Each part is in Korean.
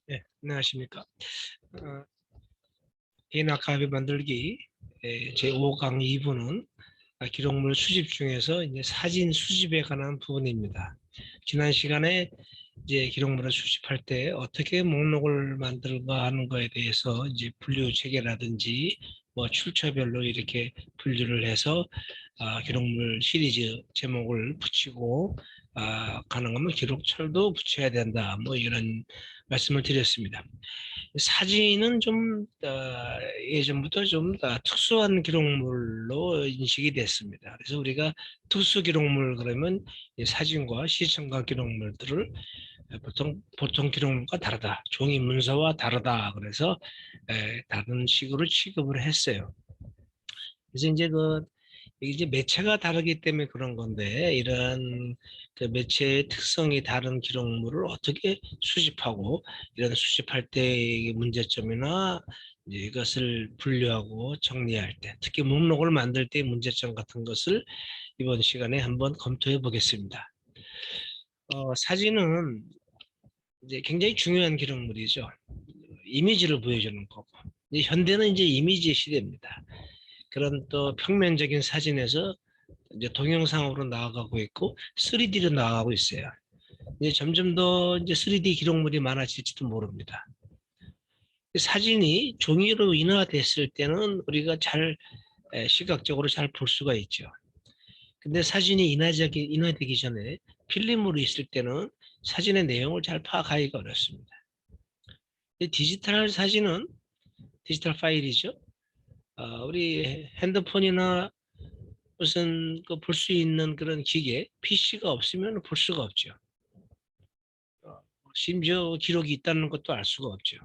네, 안녕하십니까. 어, 개인 아카이브 만들기 제5강 2부는 기록물 수집 중에서 이제 사진 수집에 관한 부분입니다. 지난 시간에 이제 기록물을 수집할 때 어떻게 목록을 만들까 하는 거에 대해서 이제 분류 체계라든지 뭐 출처별로 이렇게 분류를 해서 기록물 시리즈 제목을 붙이고 가능하면 기록철도 붙여야 된다. 뭐 이런 말씀을 드렸습니다. 사진은 좀 예전부터 좀 특수한 기록물로 인식이 됐습니다. 그래서 우리가 특수 기록물 그러면 사진과 시청각 기록물들을 보통 기록물과 다르다, 종이 문서와 다르다. 그래서 다른 식으로 취급을 했어요. 그래서 이제 매체가 다르기 때문에 그런 건데, 이런 그 매체의 특성이 다른 기록물을 어떻게 수집하고, 이런 수집할 때의 문제점이나 이제 이것을 분류하고 정리할 때, 특히 목록을 만들 때의 문제점 같은 것을 이번 시간에 한번 검토해 보겠습니다. 사진은 이제 굉장히 중요한 기록물이죠. 이미지를 보여주는 거고. 이제 현대는 이제 이미지 시대입니다. 그런 또 평면적인 사진에서 이제 동영상으로 나아가고 있고 3D로 나아가고 있어요. 이제 점점 더 이제 3D 기록물이 많아질지도 모릅니다. 사진이 종이로 인화됐을 때는 우리가 잘 시각적으로 잘 볼 수가 있죠. 근데 사진이 인화되기 전에 필름으로 있을 때는 사진의 내용을 잘 파악하기가 어렵습니다. 디지털 사진은 디지털 파일이죠. 우리 핸드폰이나 무슨 볼 수 있는 그런 기계, PC가 없으면 볼 수가 없죠. 심지어 기록이 있다는 것도 알 수가 없죠.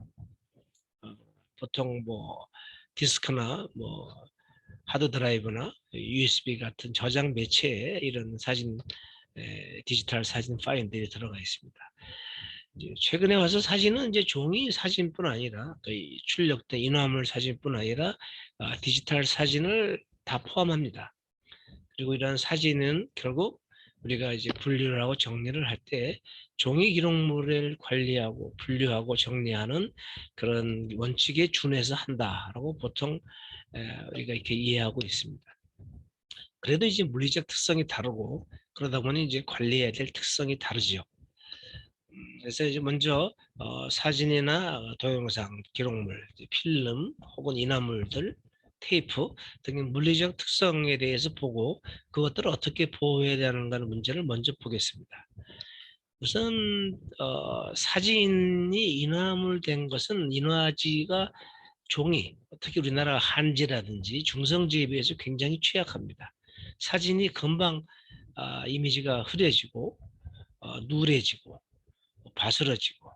보통 뭐 디스크나 뭐 하드 드라이브나 USB 같은 저장 매체에 이런 디지털 사진 파일들이 들어가 있습니다. 최근에 와서 사진은 이제 종이 사진뿐 아니라 출력된 인화물 사진뿐 아니라 디지털 사진을 다 포함합니다. 그리고 이런 사진은 결국 우리가 이제 분류를 하고 정리를 할 때 종이 기록물을 관리하고 분류하고 정리하는 그런 원칙에 준해서 한다라고 보통 우리가 이렇게 이해하고 있습니다. 그래도 이제 물리적 특성이 다르고 그러다 보니 이제 관리해야 될 특성이 다르죠. 그래서 이제 먼저 사진이나 동영상 기록물, 필름 혹은 인화물들, 테이프 등의 물리적 특성에 대해서 보고 그것들을 어떻게 보호해야 되는가 문제를 먼저 보겠습니다. 우선 사진이 인화물된 것은 인화지가 종이, 특히 우리나라 한지라든지 중성지에 비해서 굉장히 취약합니다. 사진이 금방 이미지가 흐려지고 누래지고 바스러지고,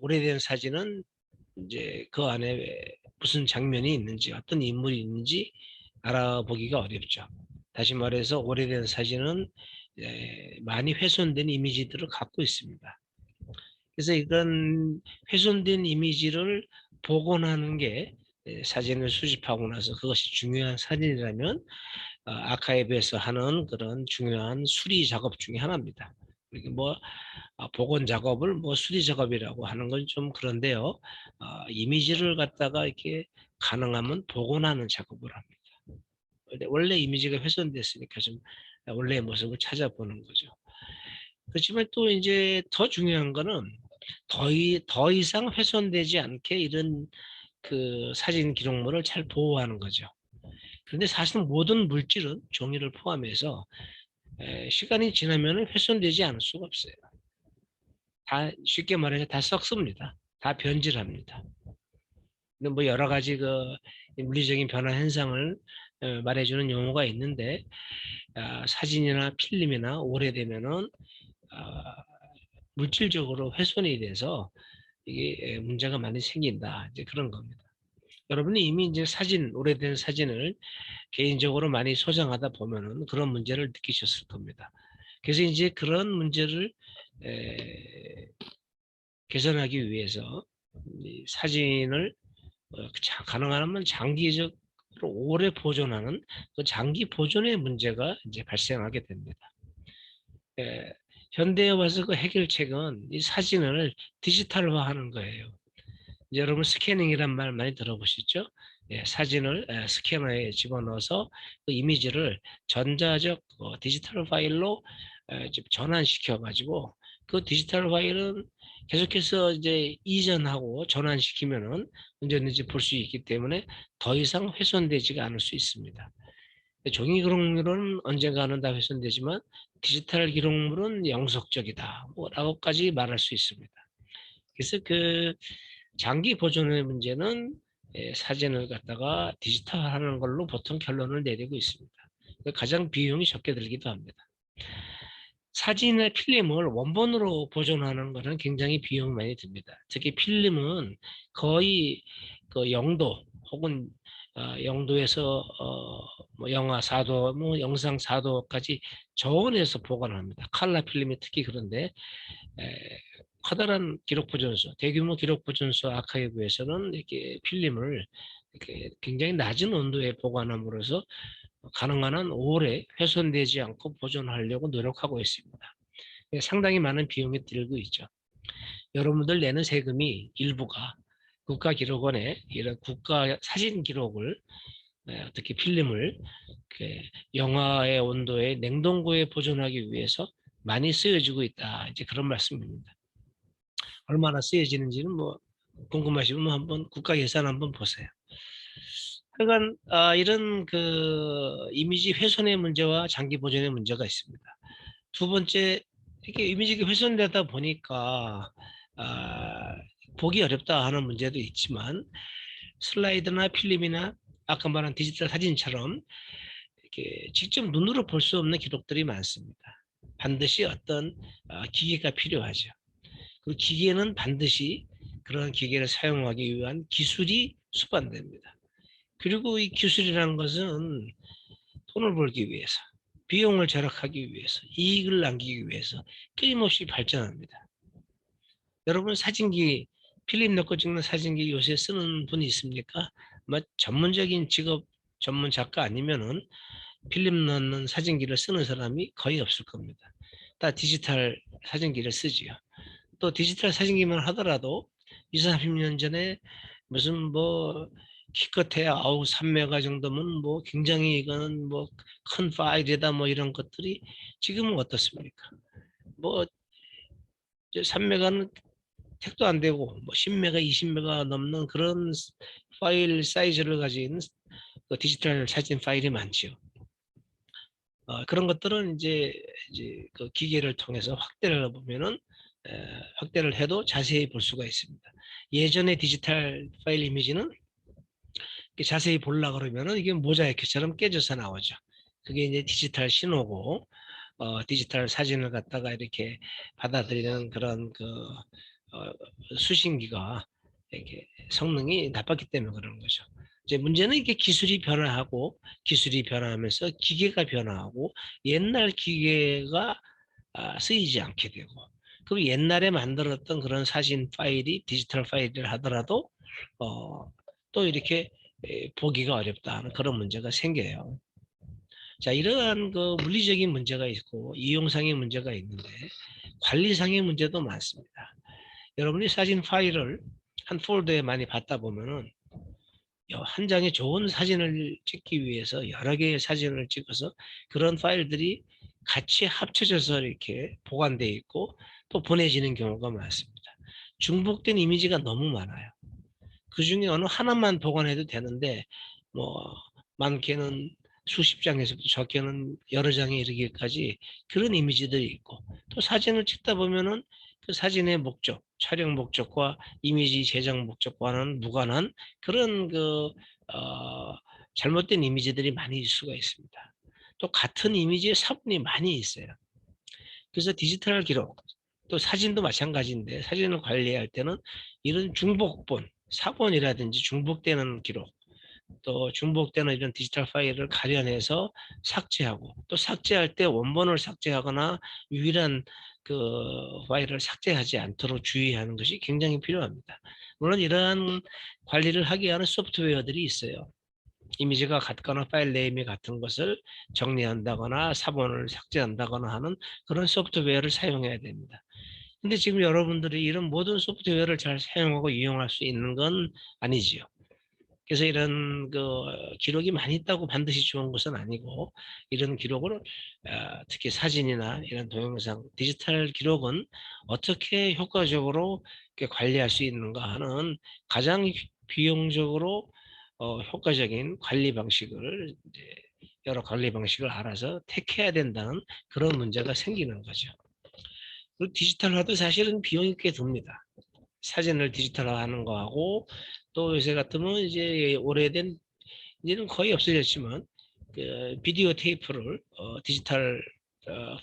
오래된 사진은 이제 그 안에 무슨 장면이 있는지 어떤 인물이 있는지 알아보기가 어렵죠. 다시 말해서 오래된 사진은 많이 훼손된 이미지들을 갖고 있습니다. 그래서 이런 훼손된 이미지를 복원하는 게 사진을 수집하고 나서 그것이 중요한 사진이라면 아카이브에서 하는 그런 중요한 수리 작업 중에 하나입니다. 이렇게 뭐 복원 작업을 뭐 수리 작업이라고 하는 건 좀 그런데요. 이미지를 갖다가 이렇게 가능하면 복원하는 작업을 합니다. 원래 이미지가 훼손됐으니까 좀 원래의 모습을 찾아보는 거죠. 그렇지만 또 이제 더 중요한 거는 더 이상 훼손되지 않게 이런 그 사진 기록물을 잘 보호하는 거죠. 그런데 사실 모든 물질은 종이를 포함해서 시간이 지나면 훼손되지 않을 수가 없어요. 다 쉽게 말해서 다 썩습니다. 다 변질합니다. 근데 뭐 여러 가지 그 물리적인 변화 현상을 말해주는 용어가 있는데 사진이나 필름이나 오래되면은 물질적으로 훼손이 돼서 이게 문제가 많이 생긴다. 이제 그런 겁니다. 여러분이 이미 이제 오래된 사진을 개인적으로 많이 소장하다 보면은 그런 문제를 느끼셨을 겁니다. 그래서 이제 그런 문제를 개선하기 위해서 이 사진을 가능하면 장기적으로 오래 보존하는 그 장기 보존의 문제가 이제 발생하게 됩니다. 현대에 와서 그 해결책은 이 사진을 디지털화하는 거예요. 이제 여러분 스캐닝이란 말 많이 들어보셨죠? 예, 사진을 스캐너에 집어넣어서 그 이미지를 전자적 디지털 파일로 전환시켜 가지고 그 디지털 파일은 계속해서 이제 이전하고 전환시키면은 언제든지 볼 수 있기 때문에 더 이상 훼손되지가 않을 수 있습니다. 종이 기록물은 언젠가는 다 훼손되지만 디지털 기록물은 영속적이다. 뭐라고까지 말할 수 있습니다. 그래서 그 장기 보존의 문제는 사진을 갖다가 디지털화하는 걸로 보통 결론을 내리고 있습니다. 가장 비용이 적게 들기도 합니다. 사진의 필름을 원본으로 보존하는 것은 굉장히 비용이 많이 듭니다. 특히 필름은 거의 그 0도 혹은 0도에서 뭐 영하 4도, 뭐 영상 4도까지 저온에서 보관합니다. 칼라 필름이 특히 그런데 커다란 기록 보존소, 대규모 기록 보존소 아카이브에서는 이렇게 필름을 이렇게 굉장히 낮은 온도에 보관함으로써 가능한 한 오래 훼손되지 않고 보존하려고 노력하고 있습니다. 상당히 많은 비용이 들고 있죠. 여러분들 내는 세금이 일부가 국가기록원에 이런 국가 사진 기록을 특히 필름을 영하의 온도에 냉동고에 보존하기 위해서 많이 쓰여지고 있다. 이제 그런 말씀입니다. 얼마나 쓰여지는지는 뭐 궁금하시면 한번 국가 예산 한번 보세요. 하여간 이런 그 이미지 훼손의 문제와 장기 보존의 문제가 있습니다. 두 번째, 이렇게 이미지가 훼손되다 보니까 보기 어렵다 하는 문제도 있지만 슬라이드나 필름이나 아까 말한 디지털 사진처럼 이렇게 직접 눈으로 볼 수 없는 기록들이 많습니다. 반드시 어떤 기계가 필요하죠. 그 기계는 반드시 그런 기계를 사용하기 위한 기술이 수반됩니다. 그리고 이 기술이라는 것은 돈을 벌기 위해서, 비용을 절약하기 위해서, 이익을 남기기 위해서 끊임없이 발전합니다. 여러분 사진기, 필름 넣고 찍는 사진기 요새 쓰는 분이 있습니까? 뭐 전문적인 직업, 전문 작가 아니면은 필름 넣는 사진기를 쓰는 사람이 거의 없을 겁니다. 다 디지털 사진기를 쓰지요. 또 디지털 사진기만 하더라도 20, 30년 전에 무슨 뭐 기껏해야 3메가 정도면 뭐 굉장히 이거는 뭐 큰 파일이다 뭐 이런 것들이 지금은 어떻습니까? 뭐 3메가는 택도 안 되고 뭐 10메가, 20메가 넘는 그런 파일 사이즈를 가진 그 디지털 사진 파일이 많죠. 그런 것들은 이제 그 기계를 통해서 확대를 해보면은 확대를 해도 자세히 볼 수가 있습니다. 예전의 디지털 파일 이미지는 자세히 보려고 그러면은 이게 모자이크처럼 깨져서 나오죠. 그게 이제 디지털 신호고, 디지털 사진을 갖다가 이렇게 받아들이는 그런 수신기가 이렇게 성능이 나빴기 때문에 그러는 거죠. 이제 문제는 이게 기술이 변화하고 기술이 변화하면서 기계가 변화하고 옛날 기계가 쓰이지 않게 되고 그리고 옛날에 만들었던 그런 사진 파일이 디지털 파일을 하더라도 또 이렇게 보기가 어렵다 하는 그런 문제가 생겨요. 자, 이러한 그 물리적인 문제가 있고 이용상의 문제가 있는데 관리상의 문제도 많습니다. 여러분이 사진 파일을 한 폴더에 많이 받다 보면은 한 장의 좋은 사진을 찍기 위해서 여러 개의 사진을 찍어서 그런 파일들이 같이 합쳐져서 이렇게 보관되어 있고 또 보내지는 경우가 많습니다. 중복된 이미지가 너무 많아요. 그 중에 어느 하나만 보관해도 되는데 뭐 많게는 수십 장에서부터 적게는 여러 장에 이르기까지 그런 이미지들이 있고 또 사진을 찍다 보면은 그 사진의 목적, 촬영 목적과 이미지 제작 목적과는 무관한 그런 잘못된 이미지들이 많이 있을 수가 있습니다. 또 같은 이미지의 사본이 많이 있어요. 그래서 디지털 기록, 또 사진도 마찬가지인데 사진을 관리할 때는 이런 중복본, 사본이라든지 중복되는 기록, 또 중복되는 이런 디지털 파일을 가려내서 삭제하고 또 삭제할 때 원본을 삭제하거나 유일한 그 파일을 삭제하지 않도록 주의하는 것이 굉장히 필요합니다. 물론 이러한 관리를 하기 위한 소프트웨어들이 있어요. 이미지가 같거나 파일 네임이 같은 것을 정리한다거나 사본을 삭제한다거나 하는 그런 소프트웨어를 사용해야 됩니다. 근데 지금 여러분들이 이런 모든 소프트웨어를 잘 사용하고 이용할 수 있는 건 아니지요. 그래서 이런 기록이 많이 있다고 반드시 좋은 것은 아니고, 이런 기록을 특히 사진이나 이런 동영상, 디지털 기록은 어떻게 효과적으로 이렇게 관리할 수 있는가 하는 가장 비용적으로 효과적인 관리 방식을 이제 여러 관리 방식을 알아서 택해야 된다는 그런 문제가 생기는 거죠. 그리고 디지털화도 사실은 비용이 꽤 듭니다. 사진을 디지털화하는 거하고, 또 요새 같으면 이제 오래된, 이제는 거의 없어졌지만 그 비디오 테이프를 디지털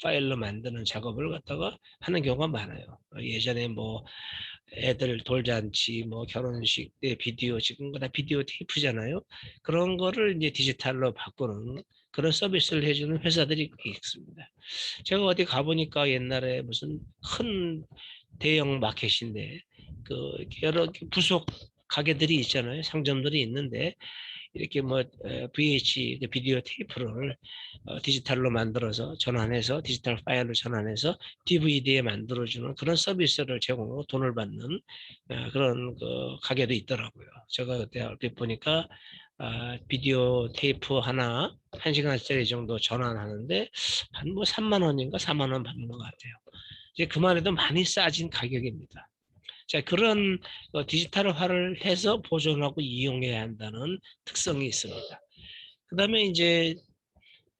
파일로 만드는 작업을 갖다가 하는 경우가 많아요. 예전에 뭐 애들 돌잔치, 뭐 결혼식 때 비디오, 지금 다 비디오 테이프잖아요. 그런 거를 이제 디지털로 바꾸는 그런 서비스를 해주는 회사들이 있습니다. 제가 어디 가보니까 옛날에 무슨 큰 대형 마켓인데 그 여러 부속 가게들이 있잖아요. 상점들이 있는데 이렇게 뭐 VH 그 비디오 테이프를 디지털로 만들어서 전환해서 디지털 파일로 전환해서 DVD에 만들어주는 그런 서비스를 제공하고 돈을 받는 그런 그 가게도 있더라고요. 제가 그때 얼핏 보니까 비디오 테이프 하나 1시간짜리 정도 전환하는데 한 뭐 3만 원인가 4만 원 받는 것 같아요. 이제 그만 해도 많이 싸진 가격입니다. 자, 그런 디지털화를 해서 보존하고 이용해야 한다는 특성이 있습니다. 그다음에 이제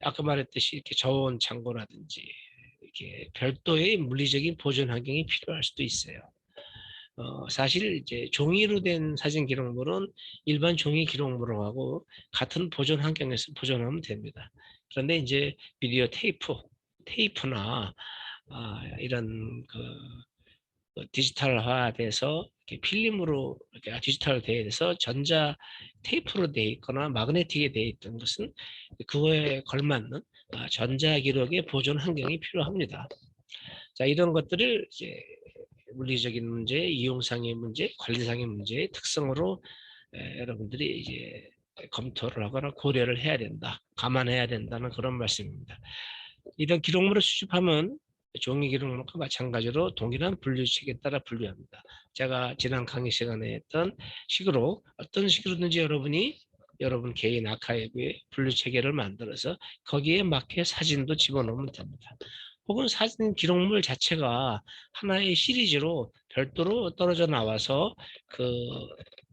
아까 말했듯이 이렇게 저온 창고라든지 이렇게 별도의 물리적인 보존 환경이 필요할 수도 있어요. 사실 이제 종이로 된 사진 기록물은 일반 종이 기록물하고 같은 보존 환경에서 보존하면 됩니다. 그런데 이제 비디오 테이프나 이런 디지털화돼서 이렇게 필름으로 이렇게 디지털돼서 전자 테이프로 돼 있거나 마그네틱이 돼 있던 것은 그거에 걸맞는 전자 기록의 보존 환경이 필요합니다. 자, 이런 것들을 이제 물리적인 문제, 이용상의 문제, 관리상의 문제의 특성으로 여러분들이 이제 검토를 하거나 고려를 해야 된다, 감안해야 된다는 그런 말씀입니다. 이런 기록물을 수집하면 종이 기록물과 마찬가지로 동일한 분류책에 따라 분류합니다. 제가 지난 강의 시간에 했던 식으로 어떤 식으로든지 여러분이 여러분 개인 아카이브에 분류 체계를 만들어서 거기에 맞게 사진도 집어넣으면 됩니다. 혹은 사진 기록물 자체가 하나의 시리즈로 별도로 떨어져 나와서 그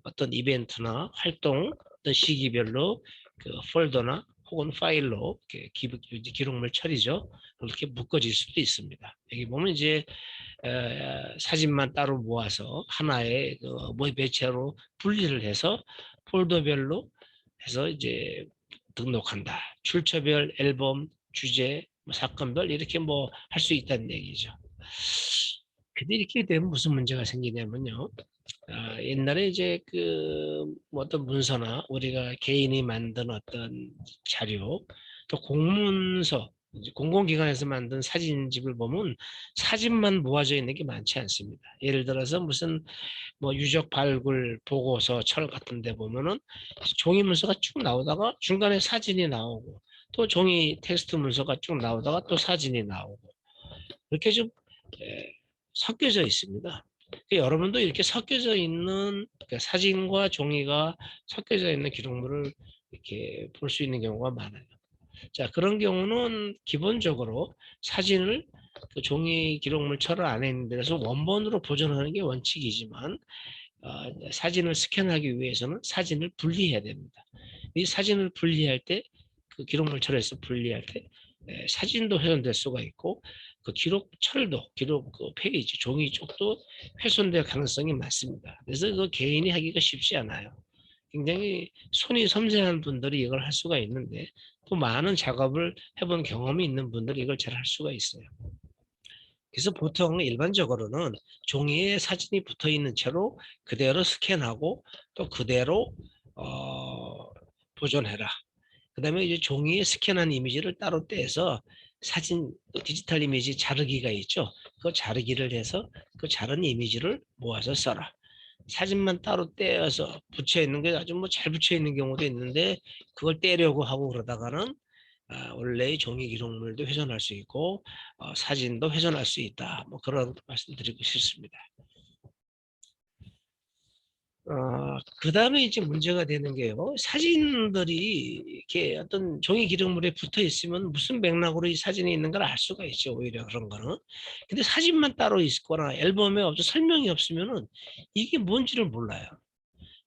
어떤 이벤트나 활동 어떤 시기별로 그 폴더나 혹은 파일로 이렇게 기록물 처리죠. 그렇게 묶어질 수도 있습니다. 여기 보면 이제 사진만 따로 모아서 하나의 매체로 분리를 해서 폴더별로 해서 이제 등록한다. 출처별 앨범, 주제, 사건별 이렇게 뭐 할 수 있다는 얘기죠. 근데 이렇게 되면 무슨 문제가 생기냐면요. 옛날에 이제 뭐 어떤 문서나 우리가 개인이 만든 어떤 자료, 또 공문서, 이제 공공기관에서 만든 사진집을 보면 사진만 모아져 있는 게 많지 않습니다. 예를 들어서 무슨 뭐 유적 발굴 보고서 철 같은 데 보면은 종이 문서가 쭉 나오다가 중간에 사진이 나오고, 또 종이 텍스트 문서가 쭉 나오다가 또 사진이 나오고, 이렇게 좀 섞여져 있습니다. 여러분도 이렇게 섞여져 있는 사진과 종이가 섞여져 있는 기록물을 이렇게 볼 수 있는 경우가 많아요. 자, 그런 경우는 기본적으로 사진을 그 종이 기록물 철 안에 있는 데서 원본으로 보존하는 게 원칙이지만 사진을 스캔하기 위해서는 사진을 분리해야 됩니다. 이 사진을 분리할 때 그 기록물 철에서 분리할 때 사진도 훼손될 수가 있고 그 기록 철도 기록 그 페이지 종이 쪽도 훼손될 가능성이 많습니다. 그래서 그 개인이 하기가 쉽지 않아요. 굉장히 손이 섬세한 분들이 이걸 할 수가 있는데 또 많은 작업을 해본 경험이 있는 분들이 이걸 잘 할 수가 있어요. 그래서 보통 일반적으로는 종이에 사진이 붙어 있는 채로 그대로 스캔하고 또 그대로 보존해라. 그다음에 이제 종이에 스캔한 이미지를 따로 떼서 사진 디지털 이미지 자르기가 있죠. 그 자르기를 해서 그 자른 이미지를 모아서 써라. 사진만 따로 떼어서 붙여 있는 게 아주 뭐 잘 붙여 있는 경우도 있는데 그걸 떼려고 하고 그러다가는 원래의 종이 기록물도 훼손할 수 있고 사진도 훼손할 수 있다. 뭐 그런 말씀드리고 싶습니다. 그다음에 이제 문제가 되는 게요. 사진들이 이렇게 어떤 종이 기록물에 붙어 있으면 무슨 맥락으로 이 사진이 있는 걸 알 수가 있죠. 오히려 그런 거는. 근데 사진만 따로 있거나 앨범에 없어 설명이 없으면은 이게 뭔지를 몰라요.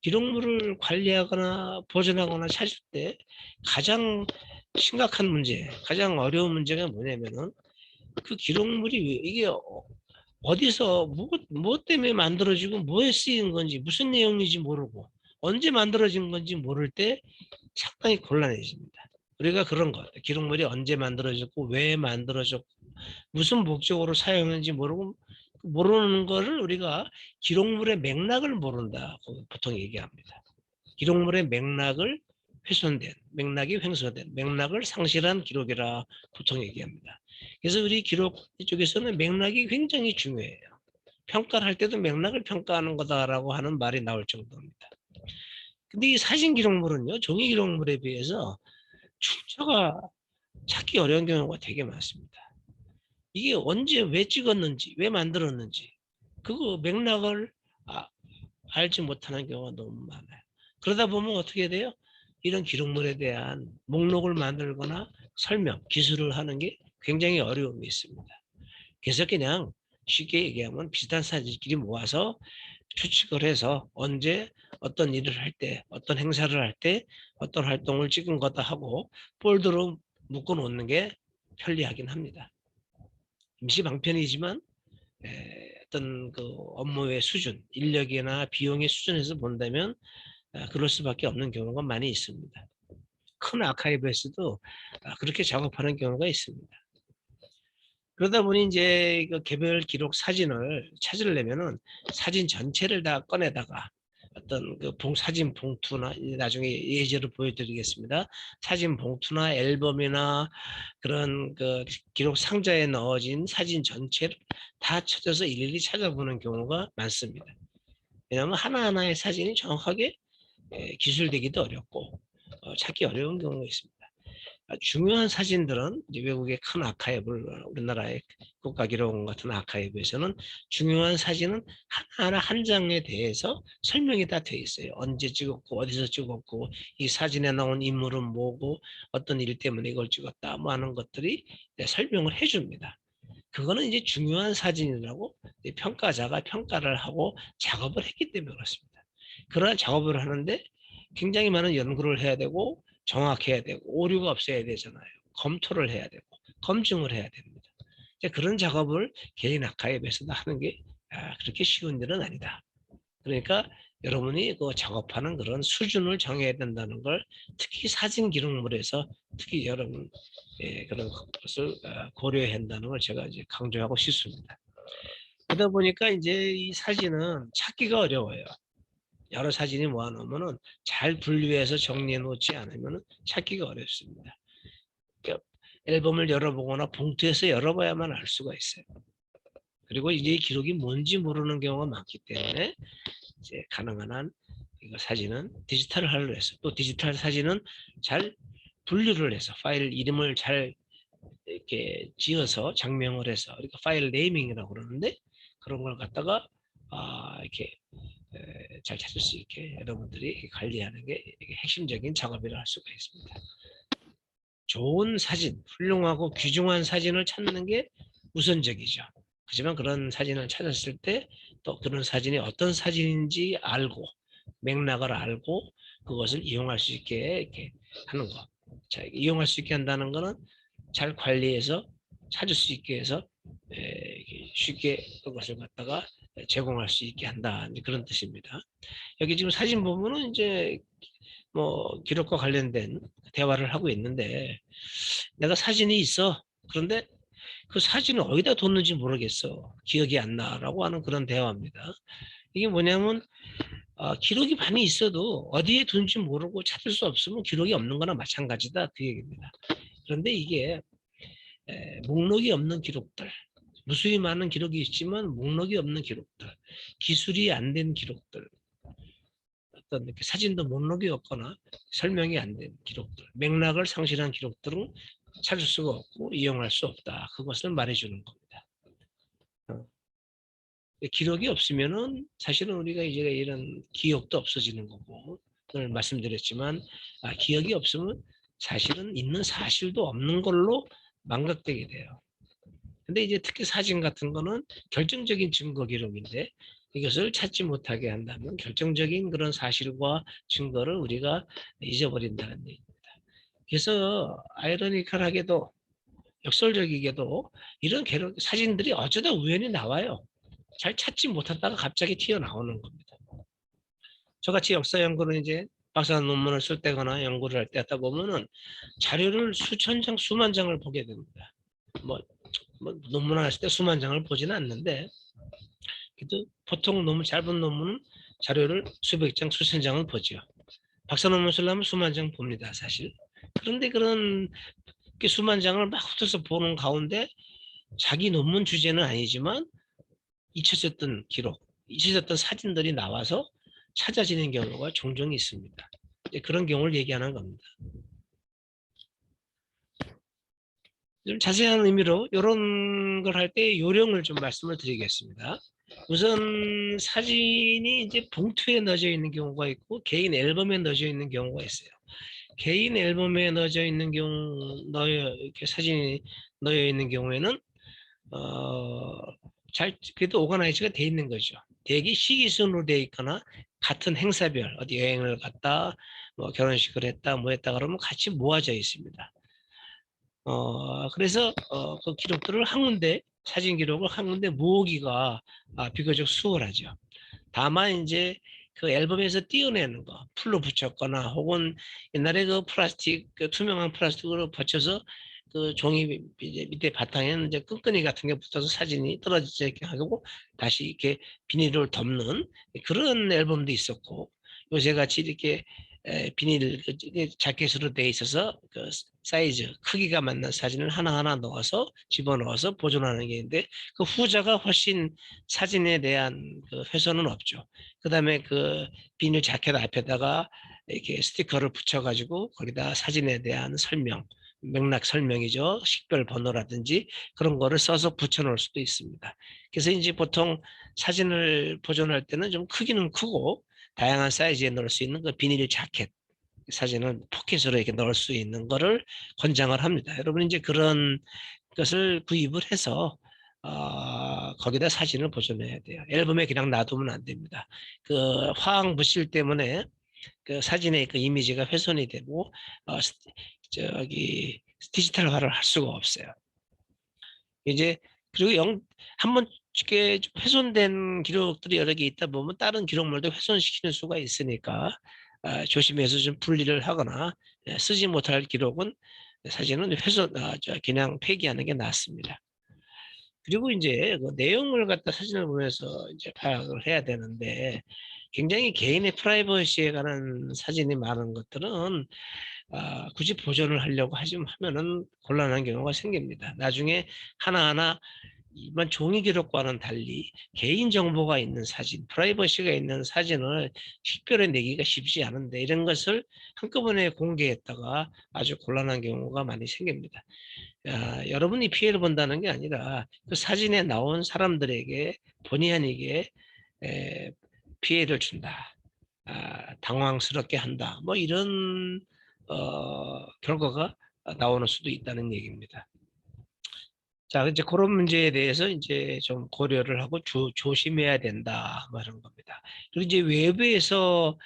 기록물을 관리하거나 보존하거나 찾을 때 가장 심각한 문제, 가장 어려운 문제가 뭐냐면은 그 기록물이 이게 어디서 뭐 때문에 만들어지고 뭐에 쓰인 건지 무슨 내용인지 모르고 언제 만들어진 건지 모를 때 상당히 곤란해집니다. 우리가 그런 것, 기록물이 언제 만들어졌고 왜 만들어졌고 무슨 목적으로 사용했는지 모르고 모르는 거를 우리가 기록물의 맥락을 모른다고 보통 얘기합니다. 기록물의 맥락을 훼손된, 맥락이 훼손된, 맥락을 상실한 기록이라 보통 얘기합니다. 그래서 우리 기록 쪽에서는 맥락이 굉장히 중요해요. 평가를 할 때도 맥락을 평가하는 거다라고 하는 말이 나올 정도입니다. 근데 이 사진 기록물은요, 종이 기록물에 비해서 출처가 찾기 어려운 경우가 되게 많습니다. 이게 언제 왜 찍었는지, 왜 만들었는지, 그거 맥락을 아, 알지 못하는 경우가 너무 많아요. 그러다 보면 어떻게 돼요? 이런 기록물에 대한 목록을 만들거나 설명, 기술을 하는 게 굉장히 어려움이 있습니다. 그래서 그냥 쉽게 얘기하면 비슷한 사진끼리 모아서 추측을 해서 언제 어떤 일을 할 때, 어떤 행사를 할 때 어떤 활동을 찍은 거다 하고 폴더로 묶어 놓는 게 편리하긴 합니다. 임시 방편이지만 어떤 그 업무의 수준, 인력이나 비용의 수준에서 본다면 그럴 수밖에 없는 경우가 많이 있습니다. 큰 아카이브에서도 그렇게 작업하는 경우가 있습니다. 그러다 보니 이제 그 개별 기록 사진을 찾으려면은 사진 전체를 다 꺼내다가 어떤 그 사진 봉투나 나중에 예제로 보여드리겠습니다. 사진 봉투나 앨범이나 그런 그 기록 상자에 넣어진 사진 전체를 다 찾아서 일일이 찾아보는 경우가 많습니다. 왜냐하면 하나하나의 사진이 정확하게 기술되기도 어렵고 찾기 어려운 경우가 있습니다. 중요한 사진들은 이제 외국의 큰 아카이브, 우리나라의 국가기록원 같은 아카이브에서는 중요한 사진은 하나하나 한 장에 대해서 설명이 다 돼 있어요. 언제 찍었고 어디서 찍었고 이 사진에 나온 인물은 뭐고 어떤 일 때문에 이걸 찍었다 뭐 하는 것들이 설명을 해줍니다. 그거는 이제 중요한 사진이라고 평가자가 평가를 하고 작업을 했기 때문에 그렇습니다. 그러한 작업을 하는데 굉장히 많은 연구를 해야 되고 정확해야 되고 오류가 없어야 되잖아요. 검토를 해야 되고 검증을 해야 됩니다. 이제 그런 작업을 개인 아카이브에서도 하는 게 그렇게 쉬운 일은 아니다. 그러니까 여러분이 그 작업하는 그런 수준을 정해야 된다는 걸 특히 사진 기록물에서 특히 여러분 그런 것을 고려해야 한다는 걸 제가 이제 강조하고 싶습니다. 그러다 보니까 이제 이 사진은 찾기가 어려워요. 여러 사진이 모아놓으면은 잘 분류해서 정리해 놓지 않으면 찾기가 어렵습니다. 그러니까 앨범을 열어보거나 봉투에서 열어봐야만 알 수가 있어요. 그리고 이제 기록이 뭔지 모르는 경우가 많기 때문에 이제 가능한 한 이거 사진은 디지털화를 해서 또 디지털 사진은 잘 분류를 해서 파일 이름을 잘 이렇게 지어서 장명을 해서 그러니까 파일 네이밍이라고 그러는데 그런 걸 갖다가 이렇게 잘 찾을 수 있게 여러분들이 관리하는 게 핵심적인 작업이라 할 수가 있습니다. 좋은 사진, 훌륭하고 귀중한 사진을 찾는 게 우선적이죠. 하지만 그런 사진을 찾았을 때 또 그런 사진이 어떤 사진인지 알고 맥락을 알고 그것을 이용할 수 있게 이렇게 하는 거. 자, 이용할 수 있게 한다는 거는 잘 관리해서 찾을 수 있게 해서 쉽게 그것을 갖다가 제공할 수 있게 한다. 그런 뜻입니다. 여기 지금 사진 보면은 이제 뭐 기록과 관련된 대화를 하고 있는데 내가 사진이 있어. 그런데 그 사진을 어디다 뒀는지 모르겠어. 기억이 안 나라고 하는 그런 대화입니다. 이게 뭐냐면 기록이 많이 있어도 어디에 둔지 모르고 찾을 수 없으면 기록이 없는 거나 마찬가지다 그 얘기입니다. 그런데 이게 목록이 없는 기록들 무수히 많은 기록이 있지만 목록이 없는 기록들, 기술이 안 된 기록들, 어떤 이렇게 사진도 목록이 없거나 설명이 안 된 기록들, 맥락을 상실한 기록들은 찾을 수가 없고 이용할 수 없다. 그것을 말해주는 겁니다. 기록이 없으면은 사실은 우리가 이제 이런 기억도 없어지는 거고, 오늘 말씀드렸지만 기억이 없으면 사실은 있는 사실도 없는 걸로 망각되게 돼요. 근데 이제 특히 사진 같은 거는 결정적인 증거 기록인데 이것을 찾지 못하게 한다면 결정적인 그런 사실과 증거를 우리가 잊어버린다는 얘기입니다. 그래서 아이러니컬하게도 역설적이게도 이런 기록, 사진들이 어쩌다 우연히 나와요. 잘 찾지 못하다가 갑자기 튀어나오는 겁니다. 저같이 역사 연구는 이제 박사 논문을 쓸 때거나 연구를 할 때 하다 보면은 자료를 수천 장, 수만 장을 보게 됩니다. 뭐 논문을 할 때 수만 장을 보지는 않는데, 그래도 보통 너무 짧은 논문은 자료를 수백 장, 수천 장을 보죠. 박사 논문 쓰려면 수만 장 봅니다, 사실. 그런데 그런 수만 장을 막 훑어서 보는 가운데 자기 논문 주제는 아니지만 잊혀졌던 기록, 잊혀졌던 사진들이 나와서 찾아지는 경우가 종종 있습니다. 그런 경우를 얘기하는 겁니다. 좀 자세한 의미로 이런 걸 할 때 요령을 좀 말씀을 드리겠습니다. 우선 사진이 이제 봉투에 넣어져 있는 경우가 있고 개인 앨범에 넣어져 있는 경우가 있어요. 개인 앨범에 넣어져 있는 경우, 이렇게 사진이 넣어 있는 경우에는 그래도 오가나이즈가 돼 있는 거죠. 대기 시기순으로 돼 있거나 같은 행사별, 어디 여행을 갔다, 뭐 결혼식을 했다, 뭐 했다 그러면 같이 모아져 있습니다. 그래서 그 기록들을 한 군데, 사진 기록을 한 군데 모으기가 비교적 수월하죠. 다만 이제 그 앨범에서 띄어내는 거, 풀로 붙였거나 혹은 옛날에 그 플라스틱, 그 투명한 플라스틱으로 붙여서 그 종이 이제 밑에 바탕에는 이제 끈끈이 같은 게 붙어서 사진이 떨어지지 않게 하고 다시 이렇게 비닐을 덮는 그런 앨범도 있었고, 요새 같이 이렇게 비닐 자켓으로 돼 있어서 그 사이즈 크기가 맞는 사진을 하나하나 넣어서 집어넣어서 보존하는 게 있는데, 그 후자가 훨씬 사진에 대한 그 훼손은 없죠. 그다음에 그 비닐 자켓 앞에다가 이렇게 스티커를 붙여가지고 거기다 사진에 대한 설명, 맥락 설명이죠. 식별 번호라든지 그런 거를 써서 붙여놓을 수도 있습니다. 그래서 이제 보통 사진을 보존할 때는 좀 크기는 크고 다양한 사이즈에 넣을 수 있는 그 비닐 자켓, 사진을 포켓으로 이렇게 넣을 수 있는 거를 권장을 합니다. 여러분 이제 그런 것을 구입을 해서 거기다 사진을 보존해야 돼요. 앨범에 그냥 놔두면 안 됩니다. 그 화학 물질 때문에 그 사진의 그 이미지가 훼손이 되고 저기 디지털화를 할 수가 없어요. 이제 그리고 한번 이렇게 훼손된 기록들이 여러 개 있다 보면 다른 기록물도 훼손시키는 수가 있으니까 조심해서 좀 분리를 하거나 쓰지 못할 기록은 사진은 그냥 폐기하는 게 낫습니다. 그리고 이제 그 내용을 갖다 사진을 보면서 이제 파악을 해야 되는데, 굉장히 개인의 프라이버시에 관한 사진이 많은 것들은 굳이 보존을 하려고 하면은 곤란한 경우가 생깁니다. 나중에 하나하나 일반 종이 기록과는 달리 개인 정보가 있는 사진, 프라이버시가 있는 사진을 식별해내기가 쉽지 않은데, 이런 것을 한꺼번에 공개했다가 아주 곤란한 경우가 많이 생깁니다. 여러분이 피해를 본다는 게 아니라 그 사진에 나온 사람들에게 본의 아니게 피해를 준다, 당황스럽게 한다, 뭐 이런 결과가 나오는 수도 있다는 얘기입니다. 자, 이제 그런 문제에 대해서 이제 좀 고려를 하고 조심해야 된다, 뭐 이런 겁니다. 그리고 이제 외부에서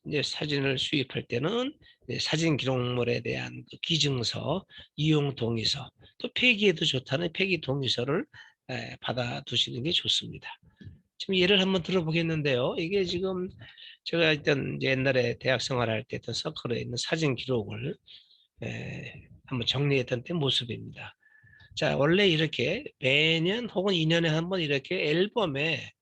이제 사진을 수입할 때는 사진 기록물에 대한 그 기증서, 이용 동의서, 또 폐기해도 좋다는 폐기 동의서를 받아두시는 게 좋습니다. 지금 예를 한번 들어보겠는데요. 이게 지금 제가 일단 옛날에 대학 생활할 때 했던 서클에 있는 사진 기록을 한번 정리했던 때 모습입니다. 자, 원래 이렇게 매년 혹은 2년에 한 번 이렇게 앨범에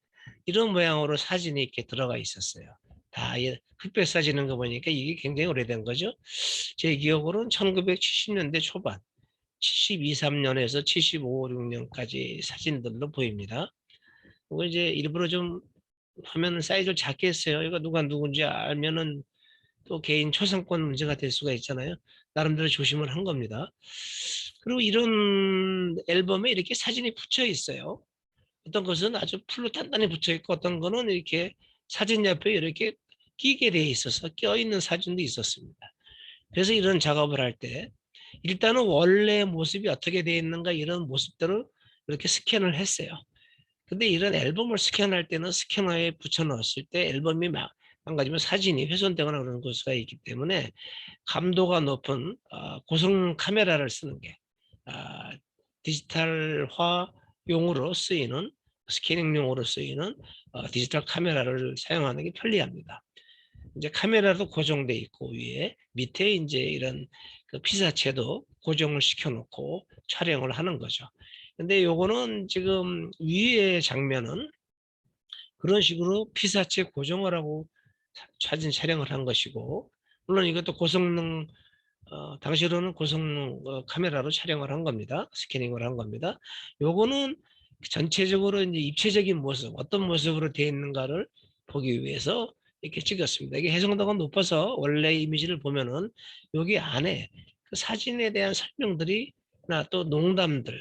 이런 모양으로 사진이 이렇게 들어가 있었어요. 다 흑백 사진인 거 보니까 이게 굉장히 오래된 거죠. 제 기억으로는 1970년대 초반. 72, 3년에서 75, 6년까지 사진들로 보입니다. 그거 이제 일부러 좀 화면 사이즈를 작게 했어요. 이거 누가 누군지 알면은 또 개인 초상권 문제가 될 수가 있잖아요. 나름대로 조심을 한 겁니다. 그리고 이런 앨범에 이렇게 사진이 붙여 있어요. 어떤 것은 아주 풀로 단단히 붙여 있고 어떤 거는 이렇게 사진 옆에 이렇게 끼게 돼 있어서 껴있는 사진도 있었습니다. 그래서 이런 작업을 할 때 일단은 원래 모습이 어떻게 되어 있는가 이런 모습들을 이렇게 스캔을 했어요. 근데 이런 앨범을 스캔할 때는 스캐너에 붙여 넣었을 때 앨범이 망가지면 사진이 훼손되거나 그러는 것수가 있기 때문에 감도가 높은 고성 카메라를 쓰는 게 디지털화용으로 쓰이는 스캐닝용으로 쓰이는 디지털 카메라를 사용하는 게 편리합니다. 이제 카메라도 고정돼 있고 위에 밑에 이제 이런 그 피사체도 고정을 시켜 놓고 촬영을 하는 거죠. 근데 요거는 지금 위에 장면은 그런 식으로 피사체 고정을 하고 사진 촬영을 한 것이고, 물론 이것도 고성능 당시로는 고성능 카메라로 촬영을 한 겁니다. 스캐닝을 한 겁니다. 요거는 전체적으로 이제 입체적인 모습, 어떤 모습으로 되어 있는가를 보기 위해서 이렇게 찍었습니다. 이게 해상도가 높아서 원래 이미지를 보면은 여기 안에 그 사진에 대한 설명들이 나 또 농담들,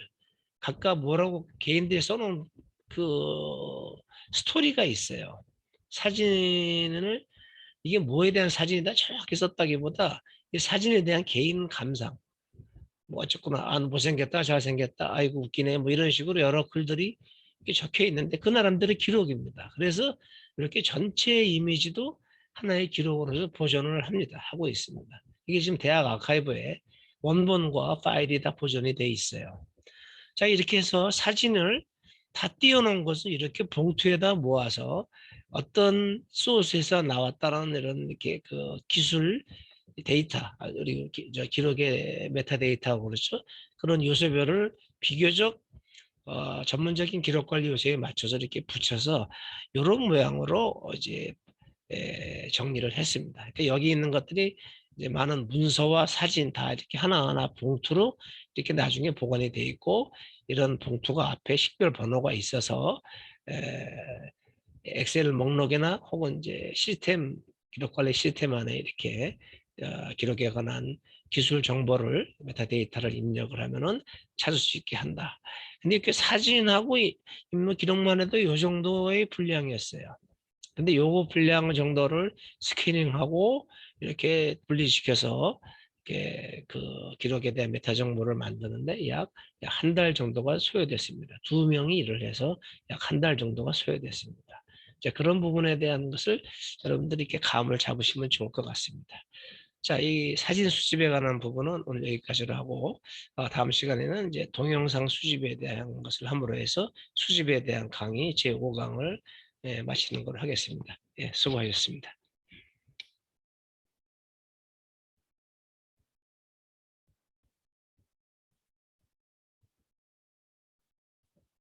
각각 뭐라고 개인들이 써놓은 그 스토리가 있어요. 사진을 이게 뭐에 대한 사진이다 정확히 썼다기보다 이 사진에 대한 개인 감상, 뭐 어쨌거나 못생겼다 잘생겼다 아이고 웃기네 뭐 이런 식으로 여러 글들이 이렇게 적혀 있는데 그 나름대로 기록입니다. 그래서 이렇게 전체 이미지도 하나의 기록으로서 보존을 합니다. 하고 있습니다. 이게 지금 대학 아카이브에 원본과 파일이 다 보존이 돼 있어요. 자, 이렇게 해서 사진을 다 띄워놓은 것을 이렇게 봉투에다 모아서 어떤 소스에서 나왔다는 이런 이렇게 그 기술 데이터, 우리 기록의 메타데이터라고 그렇죠. 그런 요소별을 비교적 전문적인 기록 관리 요소에 맞춰서 이렇게 붙여서 이런 모양으로 이제 정리를 했습니다. 그러니까 여기 있는 것들이 이제 많은 문서와 사진 다 이렇게 하나하나 봉투로 이렇게 나중에 보관이 돼 있고 이런 봉투가 앞에 식별 번호가 있어서 엑셀 목록이나 혹은 이제 시스템 기록 관리 시스템 안에 이렇게 기록에 관한 기술 정보를 메타데이터를 입력을 하면은 찾을 수 있게 한다. 근데 이렇게 사진하고 인물 기록만 해도 이 정도의 분량이었어요. 근데 요거 분량 정도를 스캐닝하고 이렇게 분리시켜서 이렇게 그 기록에 대한 메타 정보를 만드는데 약 한 달 정도가 소요됐습니다. 2명이 일을 해서 약 한 달 정도가 소요됐습니다. 자, 그런 부분에 대한 것을 여러분들이 이렇게 감을 잡으시면 좋을 것 같습니다. 자, 이 사진 수집에 관한 부분은 오늘 여기까지로 하고 다음 시간에는 이제 동영상 수집에 대한 것을 함으로 해서 수집에 대한 강의 제5강을 마치는 걸로 하겠습니다. 예, 수고하셨습니다.